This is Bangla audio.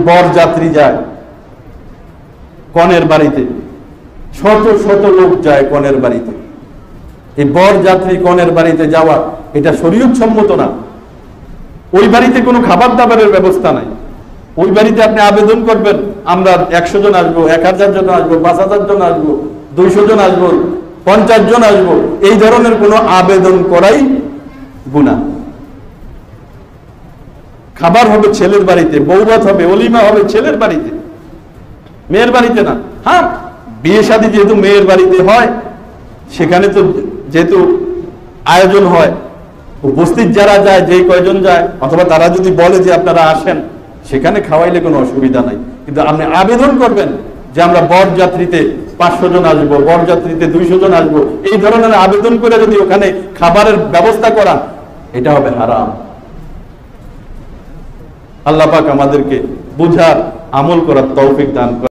বর যাত্রী যায় কনের বাড়িতে, শত শত লোক যায় কনের বাড়িতে, এই বর যাত্রী কনের বাড়িতে যাওয়া এটা শরীয়ত সম্মত না। ওই বাড়িতে কোনো খাবার দাবারের ব্যবস্থা নাই। ওই বাড়িতে আপনি আবেদন করবেন আমরা 100 জন আসবো, 1000 জন আসবো, 5000 জন আসবো, 200 জন আসবো, 50 জন আসবো, এই ধরনের কোনো আবেদন করাই গুনাহ। খাবার হবে ছেলের বাড়িতে, বৌভাত হবে, অলিমা হবে ছেলের বাড়িতে, মেয়ের বাড়িতে না। হ্যাঁ, বিয়ে শাদী যেহেতু মেয়ের বাড়িতে হয়, সেখানে তো যেহেতু আয়োজন হয়, উপস্থিত যারা যায়, যে কয়জন যায়, অথবা তারা যদি বলে যে আপনারা আসেন, সেখানে খাওয়াইলে কোনো অসুবিধা নাই। কিন্তু আপনি আবেদন করবেন যে আমরা বর যাত্রীতে 500 জন আসবো, বর যাত্রীতে 200 জন আসবো, এই ধরনের আবেদন করে যদি ওখানে খাবারের ব্যবস্থা করা, এটা হবে হারাম। আল্লাহ পাক আমাদেরকে বুঝার, আমল করার তৌফিক দান করেন।